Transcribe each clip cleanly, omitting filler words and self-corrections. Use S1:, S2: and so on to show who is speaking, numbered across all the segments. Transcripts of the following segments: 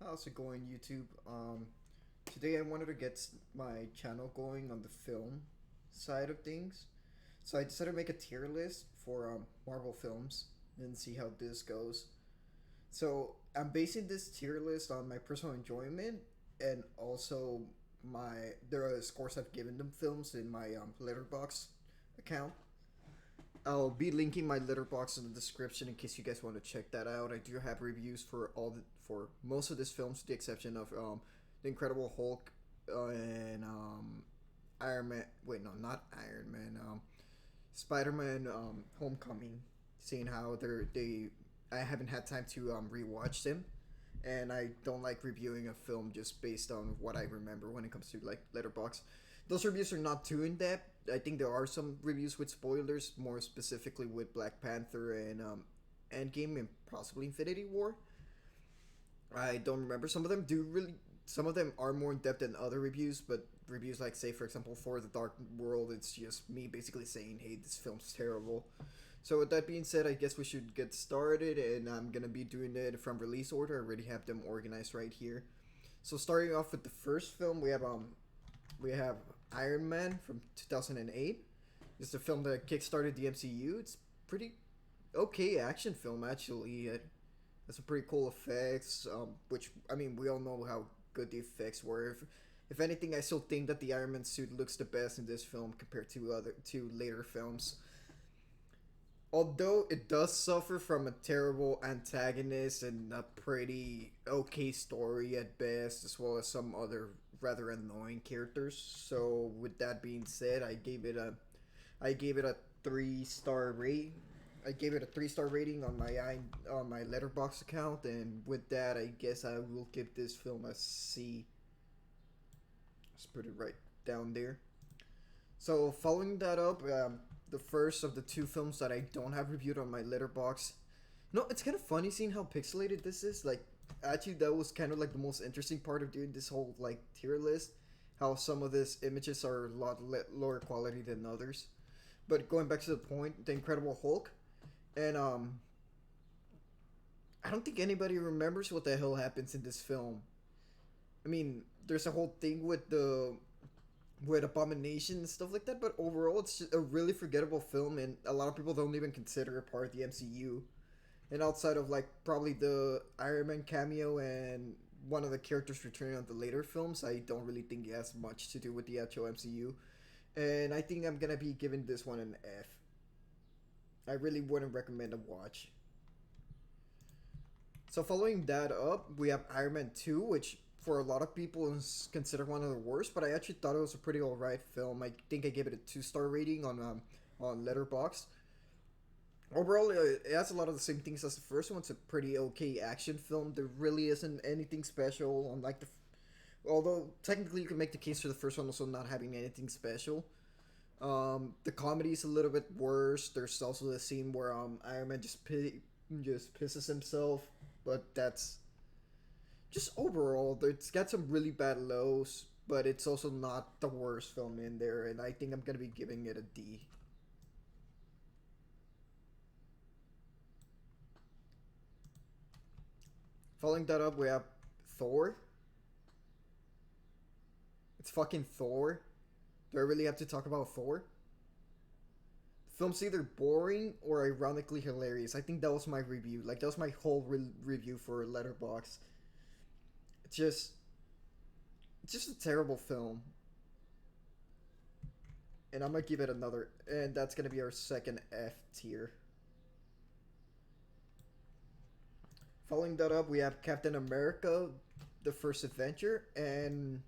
S1: How's it going, YouTube? Today I wanted to get my channel going on the film side of things. So I decided to make a tier list for Marvel films and see how this goes. So I'm basing this tier list on my personal enjoyment and also the scores I've given them films in my Letterboxd account. I'll be linking my Letterboxd in the description in case you guys want to check that out. I do have reviews for most of these films, with the exception of the Incredible Hulk and Iron Man. Wait, no, not Iron Man. Spider Man Homecoming. Seeing how I haven't had time to rewatch them, and I don't like reviewing a film just based on what I remember when it comes to like Letterboxd. Those reviews are not too in depth. I think there are some reviews with spoilers, more specifically with Black Panther and Endgame and possibly Infinity War. I don't remember. Some of them are more in depth than other reviews, but reviews like, say, for example, for The Dark World, it's just me basically saying, hey, this film's terrible. So, with that being said, I guess we should get started, and I'm gonna be doing it from release order. I already have them organized right here. So, starting off with the first film, we have Iron Man from 2008. It's a film that kickstarted the MCU. It's pretty okay action film actually. It has some pretty cool effects, which I mean we all know how good the effects were. If anything, I still think that the Iron Man suit looks the best in this film compared to other to later films. Although it does suffer from a terrible antagonist and a pretty okay story at best, as well as some other rather annoying characters. So with that being said, I gave it a 3-star rate. I gave it a 3-star rating on my Letterbox account, and with that, I guess I will give this film a C. Let's put it right down there. So following that up, the first of the two films that I don't have reviewed on my Letterbox. No, it's kind of funny seeing how pixelated this is. Like, actually, that was kind of like the most interesting part of doing this whole like tier list. How some of these images are a lot lower quality than others. But going back to the point, the Incredible Hulk, and I don't think anybody remembers what the hell happens in this film. I mean, there's a whole thing with Abomination and stuff like that, but overall, it's just a really forgettable film, and a lot of people don't even consider it part of the MCU. And outside of like probably the Iron Man cameo and one of the characters returning on the later films, I don't really think it has much to do with the actual MCU. And I think I'm gonna be giving this one an F. I really wouldn't recommend a watch. So following that up, we have Iron Man 2, which for a lot of people is considered one of the worst, but I actually thought it was a pretty alright film. I think I gave it a 2-star rating on Letterboxd. Overall, it has a lot of the same things as the first one. It's a pretty okay action film. There really isn't anything special, unlike although technically you can make the case for the first one also not having anything special. The comedy is a little bit worse. There's also the scene where Iron Man just pisses himself, but that's just overall. It's got some really bad lows, but it's also not the worst film in there, and I think I'm gonna be giving it a D. Following that up, we have Thor. It's fucking Thor. Do I really have to talk about Thor? The film's either boring or ironically hilarious. I think that was my review. Like, that was my whole review for Letterbox. It's just, it's just a terrible film. And I'm gonna give it another, and that's gonna be our second F tier. Following that up, we have Captain America, The First Adventure, and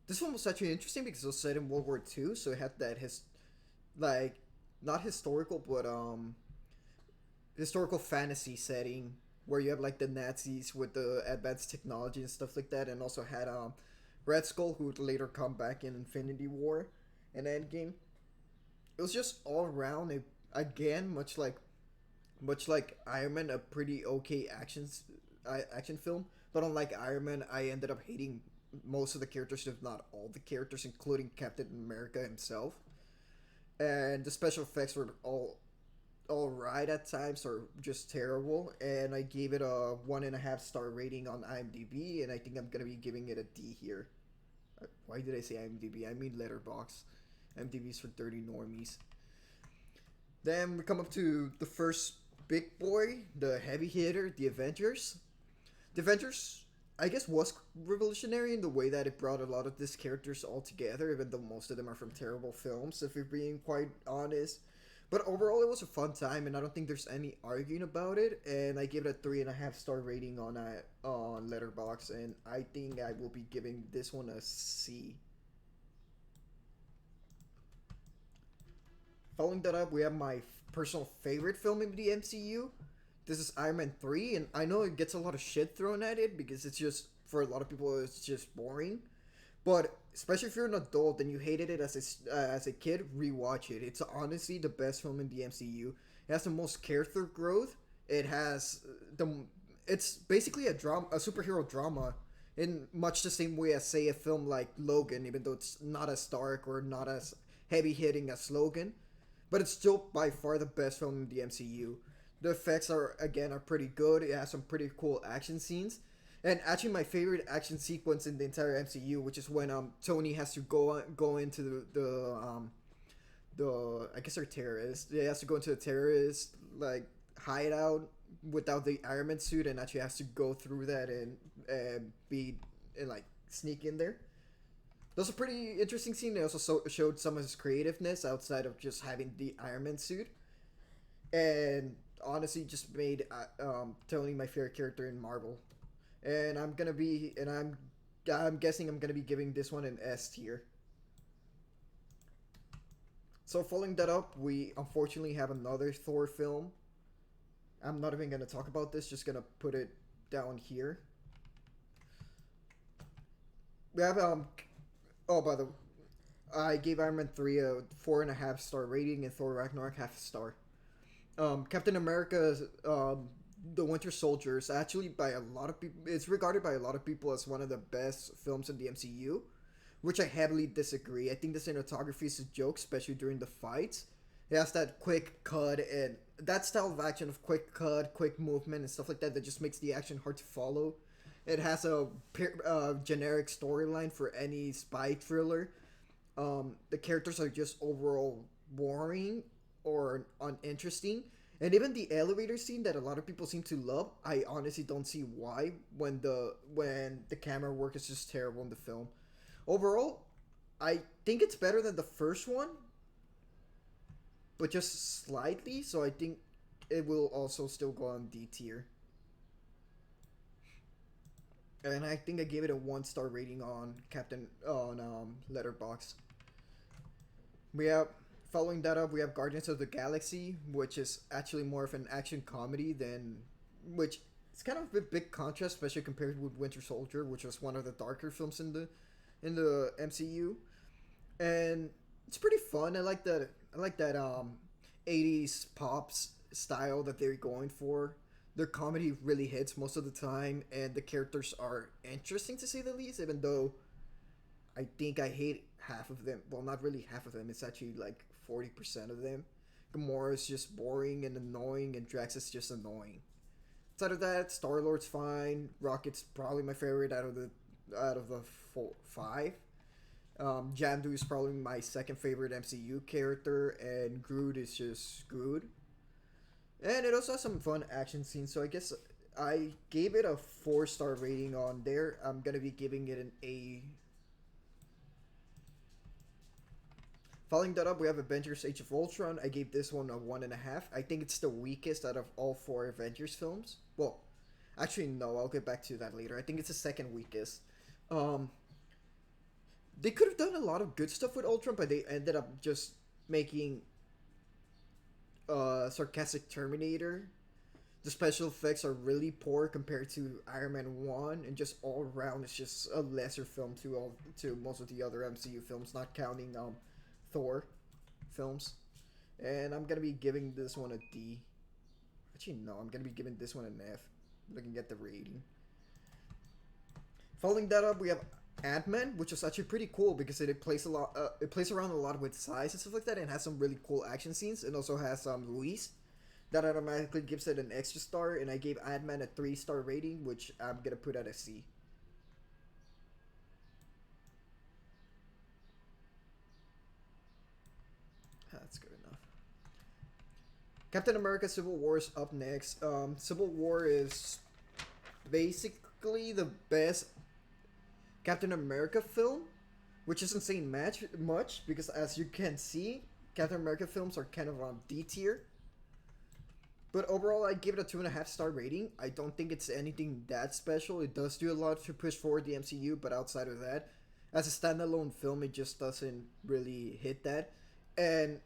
S1: this one was actually interesting because it was set in World War II, so it had that like not historical but historical fantasy setting where you have like the Nazis with the advanced technology and stuff like that, and also had Red Skull, who would later come back in Infinity War and Endgame. It was just all around again much like Iron Man, a pretty okay action film. But unlike Iron Man, I ended up hating most of the characters, if not all the characters, including Captain America himself. And the special effects were all all right at times or just terrible, and I gave it a 1.5 star rating on IMDb, and I think I'm gonna be giving it a D here. Why did I say IMDb? I mean Letterboxd. IMDb's for dirty normies. Then we come up to the first big boy, the heavy hitter, the Avengers. The Avengers, I guess, was revolutionary in the way that it brought a lot of these characters all together, even though most of them are from terrible films, if we're being quite honest. But overall, it was a fun time, and I don't think there's any arguing about it. And I gave it a 3.5 star rating on Letterboxd, and I think I will be giving this one a C. Following that up, we have my personal favorite film in the MCU. This is Iron Man 3, and I know it gets a lot of shit thrown at it because it's just, for a lot of people, it's just boring. But especially if you're an adult and you hated it as a kid, rewatch it. It's honestly the best film in the MCU. It has the most character growth. It has the it's basically a superhero drama, in much the same way as, say, a film like Logan, even though it's not as dark or not as heavy hitting as Logan, but it's still by far the best film in the MCU. The effects are pretty good. It has some pretty cool action scenes. And actually, my favorite action sequence in the entire MCU, which is when Tony has to go into the I guess they're terrorists. He has to go into the terrorist like hideout without the Iron Man suit, and actually has to go through that and be and like sneak in there. That was a pretty interesting scene. They also showed some of his creativeness outside of just having the Iron Man suit, and honestly, just made Tony my favorite character in Marvel. And I'm guessing I'm gonna be giving this one an S tier. So following that up, we unfortunately have another Thor film. I'm not even gonna talk about this. Just gonna put it down here. We have Oh, by the I gave Iron Man 3 a 4.5 star rating, and Thor Ragnarok half a star. Captain America, the Winter Soldier is actually by a lot of people. It's regarded by a lot of people as one of the best films in the MCU, which I heavily disagree. I think the cinematography is a joke, especially during the fights. It has that quick cut and that style of action of quick cut, quick movement, and stuff like that just makes the action hard to follow. It has a generic storyline for any spy thriller. The characters are just overall boring or uninteresting. And even the elevator scene that a lot of people seem to love, I honestly don't see why when the camera work is just terrible in the film. Overall, I think it's better than the first one, but just slightly. So I think it will also still go on D tier. And I think I gave it a 1 star rating on Letterbox. We have Following that up, we have Guardians of the Galaxy, which is actually more of an action comedy than which it's kind of a big contrast, especially compared with Winter Soldier, which was one of the darker films in the MCU, and it's pretty fun. I like that 80s pops style that they're going for. Their comedy really hits most of the time, and the characters are interesting to say the least, even though I think I hate half of them. Well, not really half of them. It's actually like 40% of them. Gamora is just boring and annoying, and Drax is just annoying. Outside of that, Star Lord's fine. Rocket's probably my favorite out of the five. Jandu is probably my second favorite MCU character, and Groot is just Groot. And it also has some fun action scenes, so I guess I gave it a 4 star rating on there. I'm gonna be giving it an A. Following that up, we have Avengers Age of Ultron. I gave this one a 1.5. I think it's the weakest out of all 4 Avengers films. Well, actually, no, I'll get back to that later. I think it's the second weakest. They could have done a lot of good stuff with Ultron, but they ended up just making sarcastic Terminator. The special effects are really poor compared to Iron Man 1, and just all around it's just a lesser film to most of the other MCU films, not counting Thor films. And I'm gonna be giving this one a D. Actually, no, I'm gonna be giving this one an F. Looking at the rating. Following that up, we have Ant-Man, which is actually pretty cool because it plays a lot. It plays around a lot with size and stuff like that, and has some really cool action scenes. And also has Luis. that automatically gives it an extra star, and I gave Ant-Man a 3-star rating, which I'm gonna put at a C. That's good enough. Captain America Civil War is up next. Civil War is basically the best Captain America film, which isn't saying much because, as you can see, Captain America films are kind of on D tier. But overall, I give it a 2.5-star rating. I don't think it's anything that special. It does do a lot to push forward the MCU, but outside of that, as a standalone film, it just doesn't really hit that. And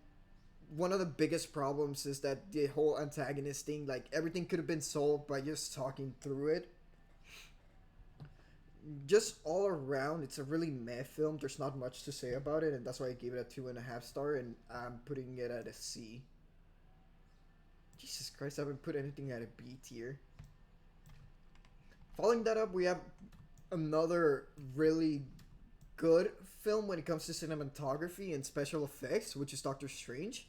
S1: one of the biggest problems is that the whole antagonist thing, like, everything could have been solved by just talking through it. Just all around, it's a really meh film. There's not much to say about it, and that's why I gave it a 2.5 star, and I'm putting it at a C. Jesus Christ, I haven't put anything at a B tier. Following that up, we have another really good film when it comes to cinematography and special effects, which is Doctor Strange,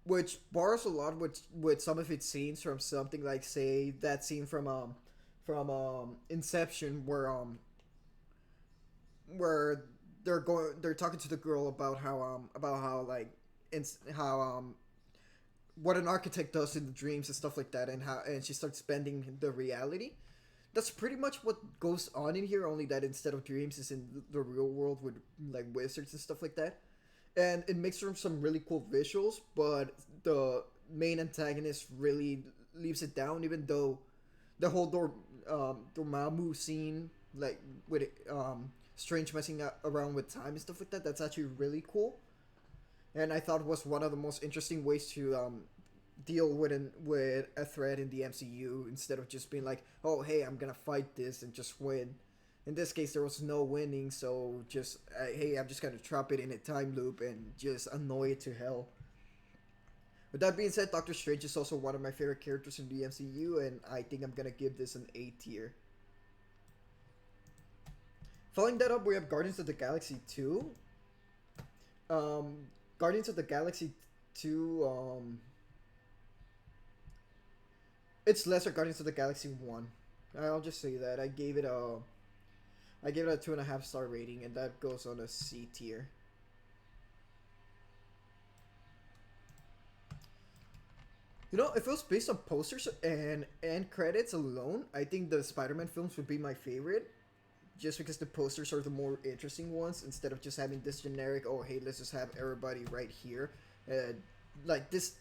S1: which borrows a lot with some of its scenes from something like, say, that scene from Inception, where they're talking to the girl about how like how what an architect does in the dreams and stuff like that, and she starts bending the reality. That's pretty much what goes on in here, only that instead of dreams is in the real world with like wizards and stuff like that. And it makes for some really cool visuals, but the main antagonist really leaves it down, even though the whole Dormammu scene, like with Strange messing around with time and stuff like that, that's actually really cool. And I thought was one of the most interesting ways to deal with a threat in the MCU, instead of just being like, oh hey, I'm gonna fight this and just win. In this case, there was no winning, so just hey, I'm just gonna trap it in a time loop and just annoy it to hell. With that being said, Doctor Strange is also one of my favorite characters in the MCU, and I think I'm gonna give this an A tier. Following that up, we have Guardians of the Galaxy 2. Um, Guardians of the Galaxy 2, it's lesser Guardians of the Galaxy 1. I'll just say that. I gave it a 2.5 star rating, and that goes on a C tier. You know, if it was based on posters and credits alone, I think the Spider-Man films would be my favorite, just because the posters are the more interesting ones, instead of just having this generic, oh hey, let's just have everybody right here, like this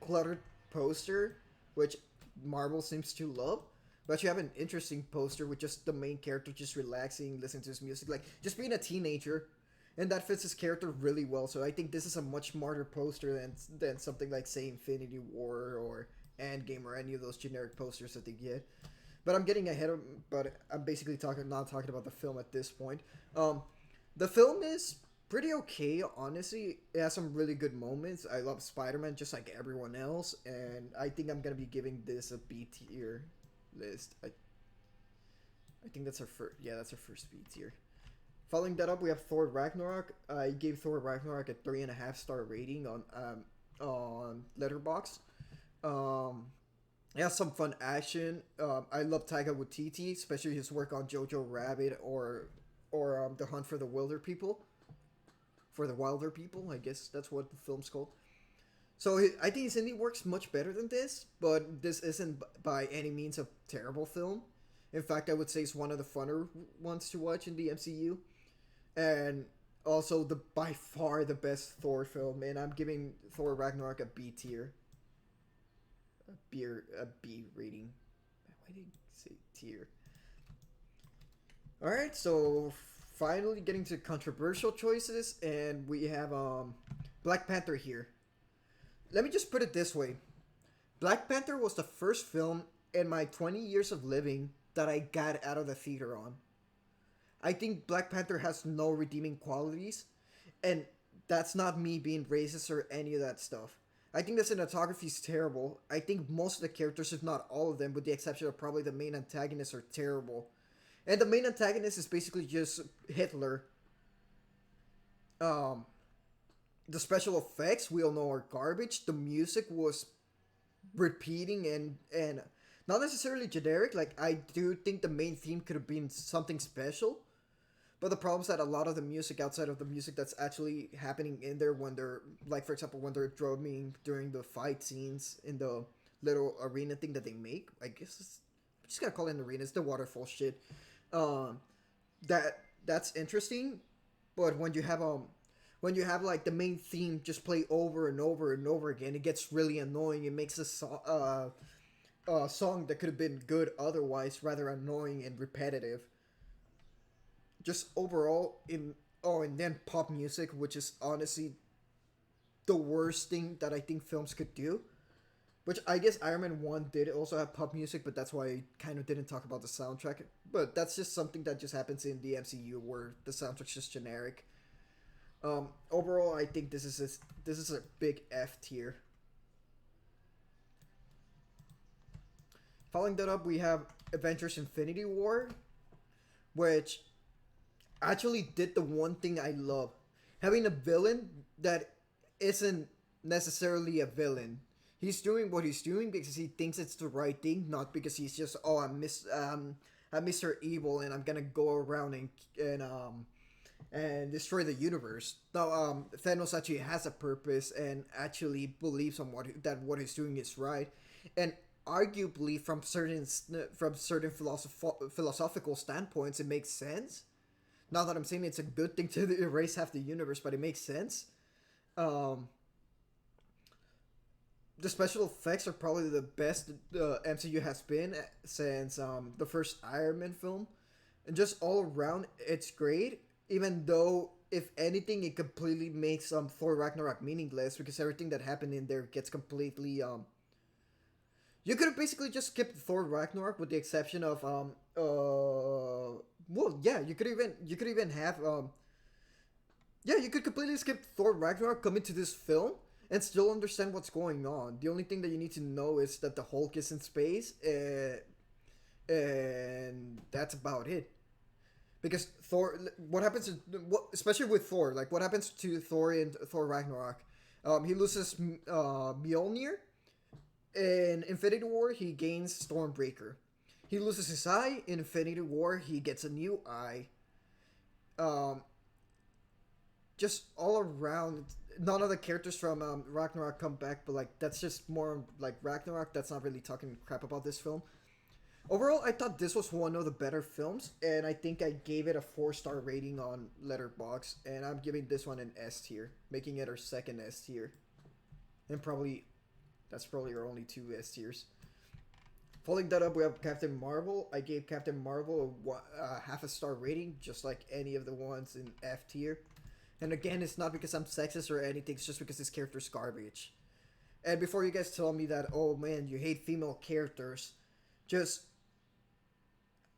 S1: cluttered poster, which Marvel seems to love. But you have an interesting poster with just the main character just relaxing, listening to his music, like just being a teenager, and that fits his character really well. So I think this is a much smarter poster than something like, say, Infinity War or Endgame or any of those generic posters that they get. But I'm getting ahead of. But I'm basically not talking about the film at this point. The film is pretty okay, honestly. It has some really good moments. I love Spider-Man just like everyone else, and I think I'm gonna be giving this a B tier list. I think that's our first. Yeah, that's our first B tier. Following that up, we have Thor Ragnarok. I gave Thor Ragnarok a 3.5 star rating on Letterboxd. Um, it has some fun action. I love Taika Waititi, especially his work on Jojo Rabbit or The Hunt for the Wilder People. For the Wilder People, I guess that's what the film's called. So I think his indie works much better than this, but this isn't by any means a terrible film. In fact, I would say it's one of the funner ones to watch in the MCU, and also the by far the best Thor film. And I'm giving Thor Ragnarok a B tier, a B rating. Why did I say tier? All right, so finally getting to controversial choices, and we have Black Panther here. Let me just put it this way: Black Panther was the first film in my 20 years of living that I got out of the theater on. I think Black Panther has no redeeming qualities, and that's not me being racist or any of that stuff. I think the cinematography is terrible. I think most of the characters, if not all of them, with the exception of probably the main antagonists, are terrible. And the main antagonist is basically just Hitler. Um, the special effects we all know are garbage. The music was repeating and not necessarily generic. Like I do think the main theme could have been something special, but the problem is that a lot of the music outside of the music that's actually happening in there when they're like, for example, when they're drumming during the fight scenes in the little arena thing that they make. I guess I just gotta call it an arena. It's the waterfall shit. Um, that's interesting, but when you have like the main theme just play over and over and over again, it gets really annoying. It makes a song that could have been good otherwise rather annoying and repetitive. Just overall, in oh, and then pop music, which is honestly the worst thing that I think films could do. Which I guess Iron Man 1 did also have pop music, but that's why I kind of didn't talk about the soundtrack. But that's just something that just happens in the MCU where the soundtrack's just generic. Overall, I think this is a big F tier. Following that up, we have Avengers Infinity War, which actually did the one thing I love. Having a villain that isn't necessarily a villain. He's doing what he's doing because he thinks it's the right thing, not because he's just, oh, I'm Mr. Evil and I'm gonna go around and destroy the universe. No, Thanos actually has a purpose and actually believes on what he's doing is right, and arguably from certain philosophical standpoints, it makes sense. Not that I'm saying it's a good thing to erase half the universe, but it makes sense. Um, the special effects are probably the best the MCU has been since the first Iron Man film, and just all around, it's great. Even though, if anything, it completely makes Thor Ragnarok meaningless because everything that happened in there gets completely. You could have basically just skipped Thor Ragnarok with the exception of well, yeah, you could even have yeah, you could completely skip Thor Ragnarok, come into this film, and still understand what's going on. The only thing that you need to know is that the Hulk is in space, and that's about it. Because Thor, what happens, especially with Thor, like what happens to Thor in Thor Ragnarok? He loses Mjolnir. In Infinity War, he gains Stormbreaker. He loses his eye. In Infinity War, he gets a new eye. Um, just all around, none of the characters from Ragnarok come back, but like that's just more like Ragnarok. That's not really talking crap about this film. Overall, I thought this was one of the better films, and I think I gave it a 4-star rating on Letterboxd, and I'm giving this one an S tier, making it our second S tier, and probably that's probably our only two S tiers. Following that up, we have Captain Marvel. I gave Captain Marvel a half a star rating, just like any of the ones in F tier. And again, it's not because I'm sexist or anything, it's just because this character's garbage. And before you guys tell me that, oh man, you hate female characters, just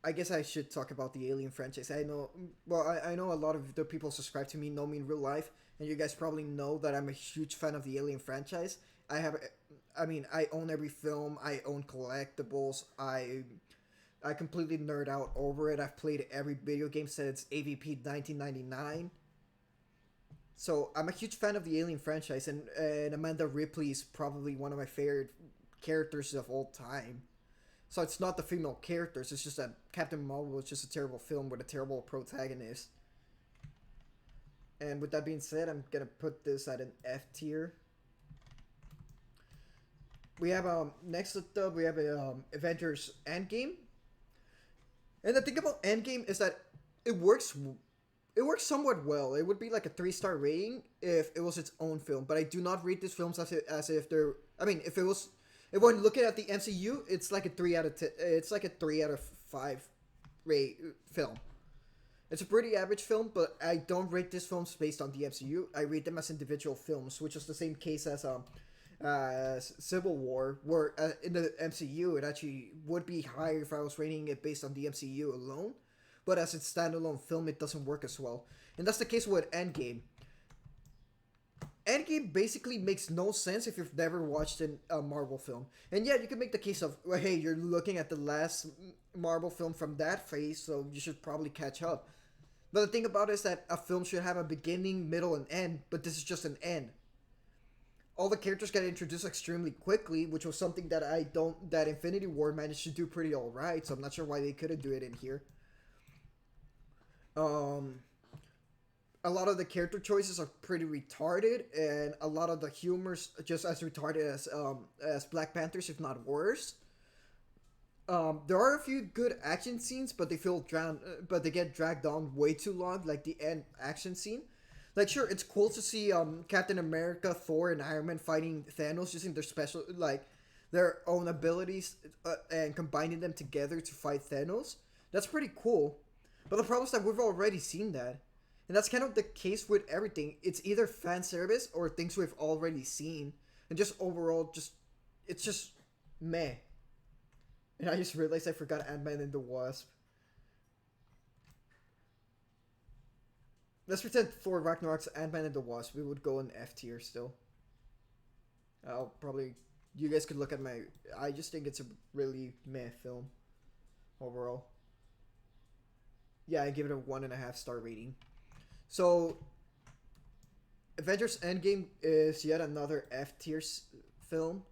S1: I guess I should talk about the Alien franchise. I know, well, I know a lot of the people subscribe to me know me in real life, and you guys probably know that I'm a huge fan of the Alien franchise. I mean, I own every film. I own collectibles. I completely nerd out over it. I've played every video game since AVP 1999. So I'm a huge fan of the Alien franchise, and Amanda Ripley is probably one of my favorite characters of all time. So it's not the female characters, it's just that Captain Marvel is just a terrible film with a terrible protagonist. And with that being said, I'm gonna put this at an F tier. We have next up we have Avengers Endgame. And the thing about Endgame is that it works it works somewhat well. It would be like a 3-star rating if it was its own film, but I do not rate these films as if they're. I mean, if it was, if when looking at the MCU, it's like a 3 out of 10. It's like a 3 out of 5 rate film. It's a pretty average film, but I don't rate these films based on the MCU. I rate them as individual films, which is the same case as Civil War, where in the MCU it actually would be higher if I was rating it based on the MCU alone. But as a standalone film, it doesn't work as well. And that's the case with Endgame. Endgame basically makes no sense if you've never watched a Marvel film. And yeah, you can make the case of, well, hey, you're looking at the last Marvel film from that phase, so you should probably catch up. But the thing about it is that a film should have a beginning, middle, and end, but this is just an end. all the characters get introduced extremely quickly, which was something that I don't that Infinity War managed to do pretty all right. So I'm not sure why they couldn't do it in here. Um, a lot of the character choices are pretty retarded, and a lot of the humor's just as retarded as Black Panther's, if not worse. There are a few good action scenes, but they feel drowned, but they get dragged on way too long. Like the end action scene, like sure, it's cool to see Captain America, Thor, and Iron Man fighting Thanos using their special their own abilities and combining them together to fight Thanos. That's pretty cool. But the problem is that we've already seen that. And that's kind of the case with everything. It's either fan service or things we've already seen. And just overall, it's just meh. And I just realized I forgot Ant-Man and the Wasp. Let's pretend Thor Ragnarok's Ant-Man and the Wasp. We would go in F tier still. I'll probably... You guys could look at my... I just think it's a really meh film. Overall. Yeah, I give it a 1.5 star rating. So... Avengers Endgame is yet another F tier film.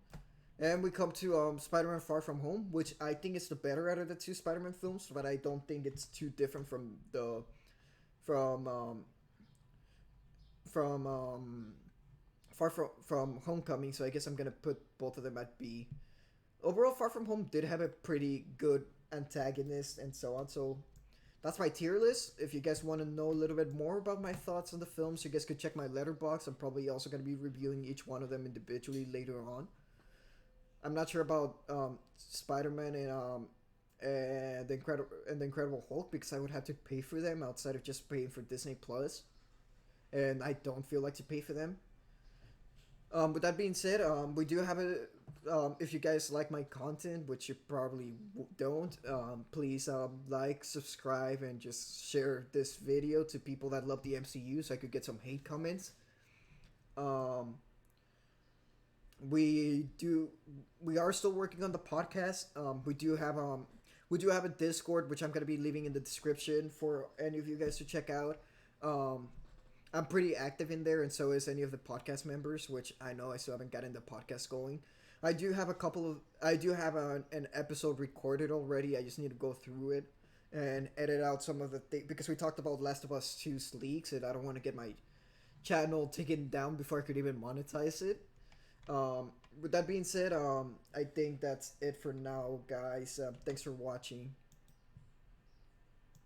S1: And we come to Spider-Man Far From Home, which I think is the better out of the two Spider-Man films, but I don't think it's too different from the from from Homecoming. So I guess I'm gonna put both of them at B. Overall, Far From Home did have a pretty good antagonist and so on. So that's my tier list. If you guys want to know a little bit more about my thoughts on the films, you guys could check my Letterboxd. I'm probably also gonna be reviewing each one of them individually later on. I'm not sure about Spider-Man and the Incredible Hulk because I would have to pay for them outside of just paying for Disney Plus, and I don't feel like to pay for them. With that being said, we do have a. If you guys like my content, which you probably don't, please like, subscribe, and just share this video to people that love the MCU so I could get some hate comments. Um, we are still working on the podcast. We do have a Discord, which I'm gonna be leaving in the description for any of you guys to check out. Um, I'm pretty active in there, and so is any of the podcast members, which I know I still haven't gotten the podcast going. I do have an episode recorded already. I just need to go through it and edit out some of the things because we talked about Last of Us 2's leaks, and I don't want to get my channel taken down before I could even monetize it. With that being said, I think that's it for now, guys. Thanks for watching.